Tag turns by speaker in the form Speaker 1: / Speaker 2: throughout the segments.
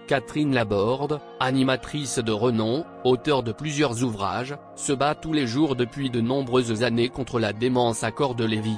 Speaker 1: Catherine Laborde, animatrice de renom, auteure de plusieurs ouvrages, se bat tous les jours depuis de nombreuses années contre la démence à corps de Lévy.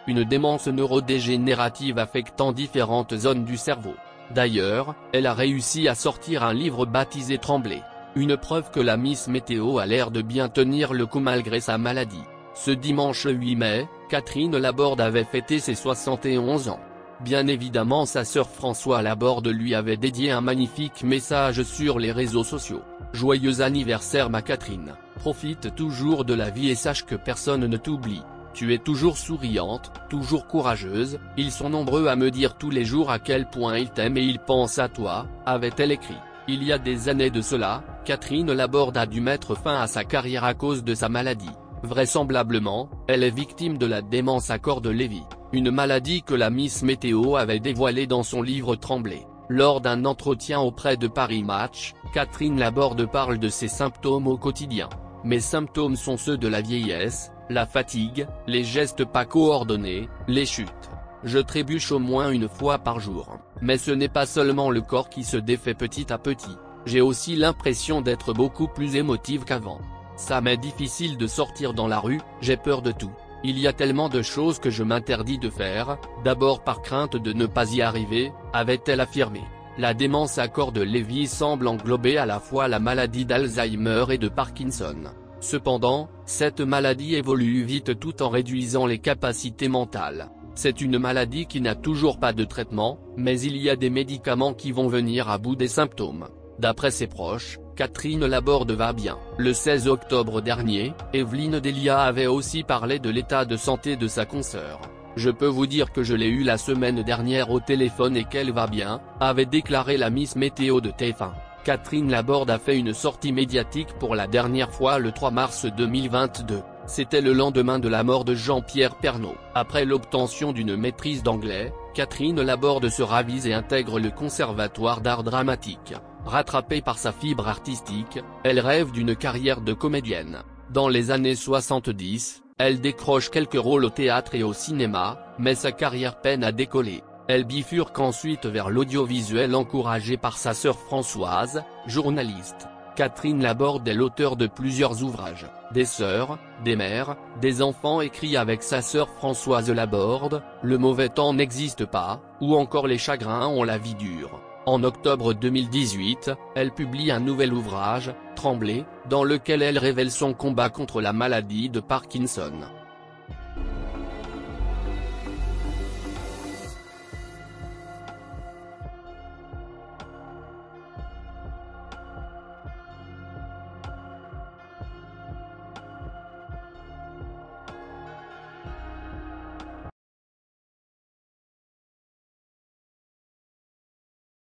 Speaker 1: Une démence neurodégénérative affectant différentes zones du cerveau. D'ailleurs, elle a réussi à sortir un livre baptisé Trembler. Une preuve que la Miss Météo a l'air de bien tenir le coup malgré sa maladie. Ce dimanche 8 mai, Catherine Laborde avait fêté ses 71 ans. Bien évidemment, sa sœur Françoise Laborde lui avait dédié un magnifique message sur les réseaux sociaux. Joyeux anniversaire ma Catherine, profite toujours de la vie et sache que personne ne t'oublie. Tu es toujours souriante, toujours courageuse, ils sont nombreux à me dire tous les jours à quel point ils t'aiment et ils pensent à toi, avait-elle écrit. Il y a des années de cela, Catherine Laborde a dû mettre fin à sa carrière à cause de sa maladie. Vraisemblablement, elle est victime de la démence à corps de Lévy, une maladie que la Miss Météo avait dévoilée dans son livre Trembler. Lors d'un entretien auprès de Paris Match, Catherine Laborde parle de ses symptômes au quotidien. Mes symptômes sont ceux de la vieillesse, la fatigue, les gestes pas coordonnés, les chutes. Je trébuche au moins une fois par jour. Mais ce n'est pas seulement le corps qui se défait petit à petit. J'ai aussi l'impression d'être beaucoup plus émotive qu'avant. Ça m'est difficile de sortir dans la rue, j'ai peur de tout. Il y a tellement de choses que je m'interdis de faire, d'abord par crainte de ne pas y arriver, avait-elle affirmé. La démence à corps de Lévy semble englober à la fois la maladie d'Alzheimer et de Parkinson. Cependant, cette maladie évolue vite tout en réduisant les capacités mentales. C'est une maladie qui n'a toujours pas de traitement, mais il y a des médicaments qui vont venir à bout des symptômes. D'après ses proches, Catherine Laborde va bien. Le 16 octobre dernier, Evelyne Delia avait aussi parlé de l'état de santé de sa consoeur. Je peux vous dire que je l'ai eue la semaine dernière au téléphone et qu'elle va bien, avait déclaré la Miss Météo de TF1. Catherine Laborde a fait une sortie médiatique pour la dernière fois le 3 mars 2022. C'était le lendemain de la mort de Jean-Pierre Pernaut. Après l'obtention d'une maîtrise d'anglais, Catherine Laborde se ravise et intègre le Conservatoire d'art dramatique. Rattrapée par sa fibre artistique, elle rêve d'une carrière de comédienne. Dans les années 70, elle décroche quelques rôles au théâtre et au cinéma, mais sa carrière peine à décoller. Elle bifurque ensuite vers l'audiovisuel encouragée par sa sœur Françoise, journaliste. Catherine Laborde est l'auteure de plusieurs ouvrages, des sœurs, des mères, des enfants écrits avec sa sœur Françoise Laborde, Le mauvais temps n'existe pas, ou encore Les chagrins ont la vie dure. En octobre 2018, elle publie un nouvel ouvrage, Trembler, dans lequel elle révèle son combat contre la maladie de Parkinson.